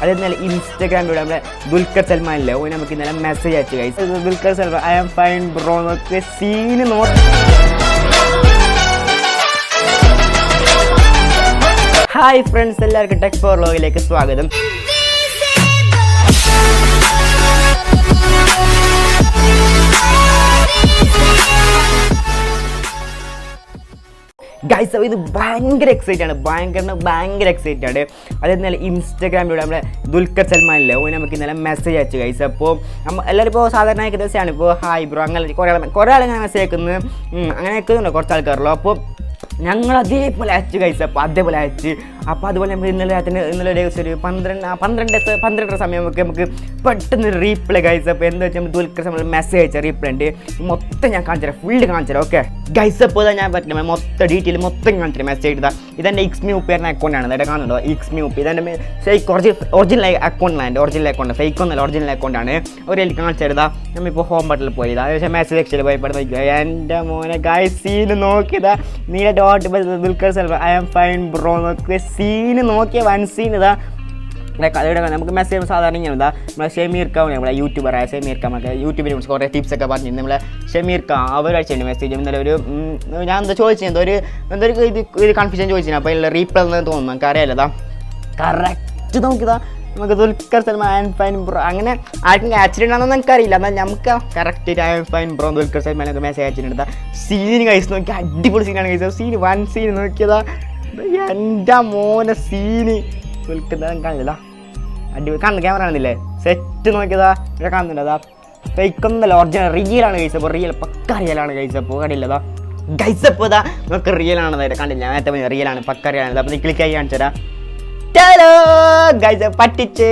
അതായത് ഇൻസ്റ്റാഗ്രാമിലൂടെ നമ്മുടെ ദുൽഖർ സൽമാനില്ലേ ഓ നമുക്ക് ഇന്നലെ മെസ്സേജ് അയച്ചു guys. Dulquer Salmaan I am fine bro എന്നൊക്കെ സീന് ഹായ് ഫ്രണ്ട്സ്, എല്ലാവർക്കും ടെക് ഫോർ വ്ലോഗിലേക്ക് സ്വാഗതം. ഗൈസ്, അപ്പോൾ ഇത് ഭയങ്കര എക്സൈറ്റ് ആണ്, ഭയങ്കര എക്സൈറ്റ് ആണ്. അതായത് ഇൻസ്റ്റാഗ്രാമിലൂടെ നമ്മുടെ ദുൽഖർ സൽമാനില്ലേ ഓ നമുക്ക് ഇന്നലെ മെസ്സേജ് അയച്ചു ഗൈസ്. അപ്പോൾ എല്ലാവരും ഇപ്പോൾ സാധാരണ ദിവസമാണ് ഇപ്പോൾ ഹായ് ബ്രോ അങ്ങനെ കുറേ ആൾ ഞാൻ മെസ്സേജ് അയക്കുന്നത് അങ്ങനെ അയക്കുന്നുണ്ടോ കുറച്ച് ആൾക്കാരുള്ളൂ. അപ്പോൾ ഞങ്ങൾ അതേപോലെ അയച്ചു ഗൈസ്. അപ്പോൾ അതേപോലെ അയച്ച് അപ്പോൾ അതുപോലെ നമുക്ക് ഇന്നലെ ദിവസം ഒരു 12 സമയമൊക്കെ നമുക്ക് പെട്ടെന്ന് റീപ്ലൈ ഗൈസ്. അപ്പോൾ എന്താ വെച്ചാൽ ദുൽഖർ സൽമാൻ മെസ്സേജ് അയച്ച റീപ്ലൈ ഉണ്ട്. മൊത്തം ഞാൻ കാണിച്ചു തരാം, ഫുള്ള് കാണിച്ചു തരാം. ഓക്കെ ഗൈസ്, അപ്പോൾ ഞാൻ പറ്റില്ല മൊത്തം ഡീറ്റെയിൽ മൊത്തം കാണിച്ചു തരാം. മെസ്സേജ് ഇതാ, ഇതെൻ്റെ ഇക്സ്മി ഉപ്പേരുടെ അക്കൗണ്ടാണ്. ഇതായിട്ട് കാണുന്നുണ്ടോ ഇക്സ്മി ഉപ്പ്, ഇതെൻ്റെ ഫേക്ക് ഒറിജിനൽ അക്കൗണ്ടിലാണ്. എൻ്റെ ഒറിജിനൽ അക്കൗണ്ട്, ഫേക്ക് ഒന്നല്ല ഒറിജിനൽ അക്കൗണ്ടാണ്. ഒരു കാണിച്ചു തരുതാ. നമ്മളിപ്പോൾ ഹോം ബട്ടണിൽ പോയി ഏകദേശം മെസ്സേജ് സെക്ഷനിൽ പോയി നോക്കിയാൽ എൻ്റെ മോനെ ഗൈസ് സീന് നോക്കിയതാ. നീല dot Dulquer Salmaan I am fine bro എന്നൊക്കെ സീന് നോക്കിയ വൻ സീൻ ഇതാ. ഇവിടെ നമുക്ക് മെസ്സേജ് സാധാരണ ഇങ്ങനെ എന്താ നമ്മളെ ഷമീർ ഖാൻ, നമ്മളെ യൂട്യൂബറായ ഷമീർ ഖാൻ, നമുക്ക് യൂട്യൂബിനെ കുറിച്ച് കുറേ ടിപ്സൊക്കെ പറഞ്ഞു നമ്മളെ ഷമീർ ഖാൻ അവരയച്ചുണ്ട് മെസ്സേജ്. ഇന്നലെ ഒരു ഞാൻ എന്താ ചോദിച്ചത് എന്തൊരു ഇത് കൺഫ്യൂഷൻ ചോദിച്ചു. അപ്പോൾ അതിൽ റീപ്ലൈ എന്ന് തോന്നുന്നു, നമുക്ക് അറിയാലോ. കറക്റ്റ് നോക്കിയതാ നമുക്ക് Dulquer Salmaan I'm fine bro. അങ്ങനെ ആർക്കും ആക്സിഡൻ്റ് ആണെന്ന് എനിക്കറിയില്ല, എന്നാൽ നമുക്ക് correct I'm fine bro Dulquer സൽമാനൊക്കെ മെസ്സേജ് അയച്ചിട്ടുണ്ട്. സീന് കഴിച്ച് നോക്കി അടിപൊളി സീനാണ് കഴിച്ചത്. സീന് വൺ സീൻ നോക്കിയതാ. എൻ്റെ മോനെ സീന് ദുൽഖർ കാണില്ല അടിപൊളി കാണുന്നു. ക്യാമറ കാണുന്നില്ലേ, സെറ്റ് നോക്കിയതാ. ഇവിടെ കാണുന്നുണ്ട് അതാ. ഫേക്കൊന്നല്ല ഒറിജിനൽ റിയലാണ് കഴിച്ചപ്പോൾ, റിയൽ പക്ക റിയലാണ് കഴിച്ചപ്പോൾ കണ്ടില്ലതാ. കഴിച്ചപ്പോൾ ഇതാ നമുക്ക് റിയലാണത് കണ്ടില്ല. നേരത്തെ റിയലാണ് പക്ക റിയലാണ്. അപ്പോൾ നീ ക്ലിക്ക് ആയി കാണിച്ചു തരാം. ഹലോ ഗൈസ്, പറ്റിച്ചേ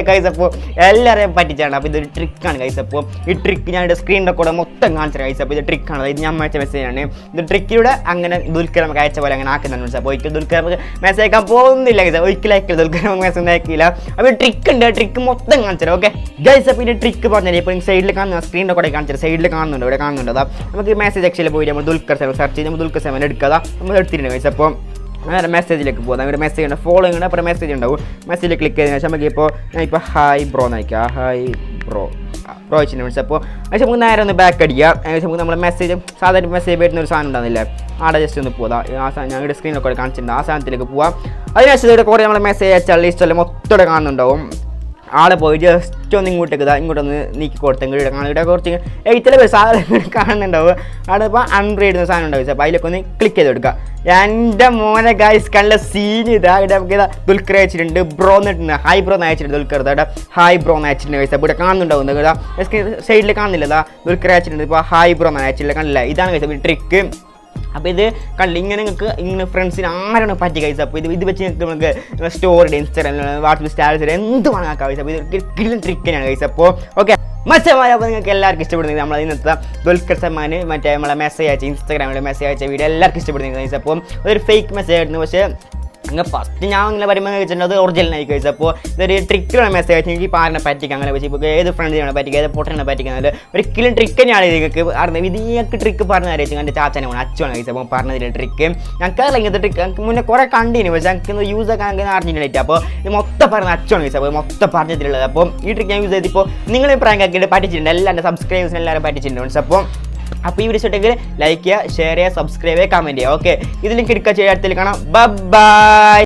ഗൈസ്. അപ്പോൾ എല്ലാവരെയും പറ്റിച്ചാണ്. അപ്പോൾ ഇതൊരു ട്രിക്കാണ് ഗൈസ്. അപ്പോൾ ഈ ട്രിക്ക് ഞാൻ സ്ക്രീനിൻ്റെ കൂടെ മൊത്തം കാണിച്ചു ഗൈസ്. അപ്പോൾ ഇത് ട്രിക്കാണ്, ഇത് ഞാൻ അയച്ച മെസ്സേജാണ്. ഇത് ട്രിക്കിലൂടെ അങ്ങനെ ദുൽഖർ നമുക്ക് അയച്ച പോലെ അങ്ങനെ ആക്കുന്നുണ്ട്. അപ്പോൾ ഒരിക്കലും ദുൽഖർ നമുക്ക് മെസ്സേജ് അയക്കാൻ പോകുന്നില്ല ഗൈസ്, ഒരിക്കലും അയക്കില്ല ദുൽഖർ നമുക്ക് മെസ്സേജ് അയക്കില്ല. അപ്പോൾ ട്രിക്ക് ഉണ്ട്, ട്രിക്ക് മൊത്തം കാണിച്ചു തരാം. ഓക്കെ ഗൈസ്, അപ്പോൾ ഇതിൻ്റെ ട്രിക്ക് പറഞ്ഞാൽ ഇപ്പോൾ സൈഡിൽ കാണുന്ന സ്ക്രീനിൻ്റെ കൂടെ കാണിച്ചു തരാം. സൈഡിൽ കാണുന്നുണ്ട്, ഇവിടെ കാണുന്നുണ്ട്. അതാ നമുക്ക് മെസ്സേജ് സെക്ഷനിൽ പോയിട്ട് നമ്മൾ ദുൽഖർ സൽമാൻ സെർച്ച് ചെയ്ത് നമ്മൾ ദുൽഖർ സൽമാൻ എടുക്കുക. നമ്മൾ എടുത്തിട്ടുണ്ട് ഗൈസ്. അപ്പോൾ അങ്ങനെ മെസ്സേജിലേക്ക് പോകാം. അങ്ങനെ മെസ്സേജ് ഉണ്ട്, ഫോളോയിങ് ഉണ്ട്, അപ്പോൾ മെസ്സേജ് ഉണ്ടാവും. മെസ്സേജിൽ ക്ലിക്ക് ചെയ്തതിനു ശേഷം നമുക്ക് ഞാനിപ്പോൾ ഹായ് ബ്രോ എന്നയക്കാം. ഹായ് ബ്രോ വെച്ചിട്ട് വിളിച്ചത്. അപ്പോൾ അതിന് നമുക്ക് നേരെ ഒന്ന് ബാക്ക് അടിക്കുക. ഏകദേശം നമുക്ക് നമ്മളെ മെസ്സേജ് സാധാരണ മെസ്സേജ് വരുന്ന ഒരു സാധനം ഉണ്ടാകുന്നില്ലേ, അവിടെ ജസ്റ്റ് ഒന്ന് പോകാം. ആ സാധനം ഞങ്ങളുടെ സ്ക്രീനൊക്കെ കാണിച്ചിട്ടുണ്ട്, ആ സാധനത്തിലേക്ക് പോവാം. അതിനനുസരിച്ച് ഇവിടെ കുറേ നമ്മളെ മെസ്സേജ് അയച്ചാൽ ലിസ്റ്റെല്ലാം മൊത്തം കാണുന്നുണ്ടാവും. ആളെ പോയി ജസ്റ്റ് ഒന്ന് ഇങ്ങോട്ടൊന്ന് നീക്കി കൊടുത്തെങ്കിൽ ഇവിടെ കുറച്ച് എഴുത്തിലെ സാധനങ്ങൾ കാണുന്നുണ്ടാവും. അവിടെ ഇപ്പോൾ അൺറീഡ് സാധനം ഉണ്ടാവും. അപ്പോൾ അതിലൊക്കെ ഒന്ന് ക്ലിക്ക് ചെയ്ത് കൊടുക്കുക. എൻ്റെ മോനെ ഗൈസ് കണ്ട സീൻ ഇതാ. ഇവിടെ നമുക്ക് ഇതാ ദുൽഖർ അയച്ചിട്ടുണ്ട്, ബ്രോ എന്നിട്ടുണ്ട്, ഹായ് ബ്രോ എന്ന് അയച്ചിട്ടുണ്ട്. ദുൽഖർ ഇവിടെ ഹായ് ബ്രോ എന്ന് അയച്ചിട്ടുണ്ട് ഗൈസ്. അപ്പോൾ ഇവിടെ കാണുന്നുണ്ടാവും, ഇതാ സൈഡിൽ കാണുന്നില്ല. ഇതാ ദുൽഖർ അയച്ചിട്ടുണ്ട്, ഇപ്പോൾ ഹായ് ബ്രോ എന്ന് അയച്ചിട്ടില്ല, കാണില്ല. ഇതാണ് ഗൈസ് അപ്പോൾ ട്രിക്ക്. അപ്പോൾ ഇത് കണ്ടില്ല, ഇങ്ങനെ ഫ്രണ്ട്സിന് ആരാണ് പറ്റി ഗൈസ്. അപ്പോൾ ഇത് വെച്ച് നമുക്ക് സ്റ്റോറി ഇൻസ്റ്റാഗ്രാമിൽ വാട്സപ്പ് സ്റ്റാറ്റസ് എന്ത് വേണം ഗൈസ്. അപ്പോൾ ഇത് കിടിലൻ ട്രിക്കിനാണ് ഗൈസ്. അപ്പോൾ ഓക്കെ മച്ചന്മാരെ, അപ്പോൾ നിങ്ങൾക്ക് എല്ലാവർക്കും ഇഷ്ടപ്പെടുന്നത് നമ്മൾ ഇന്നത്തെ ദുൽഖർ സൽമാൻ മറ്റേ നമ്മളെ മെസ്സേജ് അയച്ച ഇൻസ്റ്റാഗ്രാമിൽ മെസ്സേജ് അയച്ച വീഡിയോ എല്ലാവർക്കും ഇഷ്ടപ്പെടുന്നത് ഗൈസ്. അപ്പോൾ അതൊരു ഫേക്ക് മെസ്സേജ് ആയിരുന്നു, പക്ഷേ അങ്ങനെ ഫസ്റ്റ് ഞാൻ അങ്ങനെ പറയുമ്പോൾ വെച്ചിട്ടുണ്ട് അത് ഒറിജിനലായി കഴിച്ചു. അപ്പോൾ ഇതൊരു ട്രിക്കിലാണ് മെസ്സേജ് അയച്ചു. എനിക്ക് പാറിനെ പറ്റിക്കുക അങ്ങനെ വെച്ച് ഇപ്പോൾ ഏത് ഫ്രണ്ട്സിനെ പറ്റിക്കുക, ഏത് പൊട്ടനെ പറ്റിക്കുന്നത് ഒരിക്കലും ട്രിക്ക് തന്നെയാണ്. നിങ്ങൾക്ക് അറിഞ്ഞത് ഇത് ഞങ്ങൾക്ക് ട്രിക്ക് പറഞ്ഞ അറിയിച്ചു. എൻ്റെ ചാച്ചനെ വേണം അച്ഛനാണ് കഴിച്ചത്. അപ്പോൾ പറഞ്ഞതിൽ ട്രിക്ക് ഞങ്ങൾക്ക് ഇങ്ങനത്തെ ട്രിക്ക് ഞങ്ങൾക്ക് മുന്നേ കുറേ കണ്ടിന്യൂ, പക്ഷേ ഞങ്ങൾക്ക് യൂസ് ആക്കാൻ അങ്ങനെ അറിഞ്ഞിട്ടായിട്ട്. അപ്പോൾ ഇത് മൊത്തം പറഞ്ഞ അച്ഛനാണ് കഴിച്ചത്. അപ്പോൾ മൊത്തം പറഞ്ഞതിലുള്ളത്. അപ്പോൾ ഈ ട്രിക്ക് ഞാൻ യൂസ് ചെയ്തിപ്പോൾ നിങ്ങൾ പ്രാങ്ക് ആക്കിയിട്ട് പറ്റിച്ചിട്ടുണ്ട്, എല്ലാവരുടെ സബ്സ്ക്രൈബേഴ്സിന് എല്ലാവരും പറ്റിച്ചിട്ടുണ്ട്. അപ്പോൾ ഈ വീഡിയോ ഇഷ്ടമെങ്കിൽ ലൈക്ക് ചെയ്യുക, ഷെയർ ചെയ്യുക, സബ്സ്ക്രൈബ് ചെയ്യുക, കമൻറ്റ് ചെയ്യുക. ഓക്കെ ഇതിലേക്ക് എടുക്കുക ചെയ്യാൻ കാണാം. ബൈ.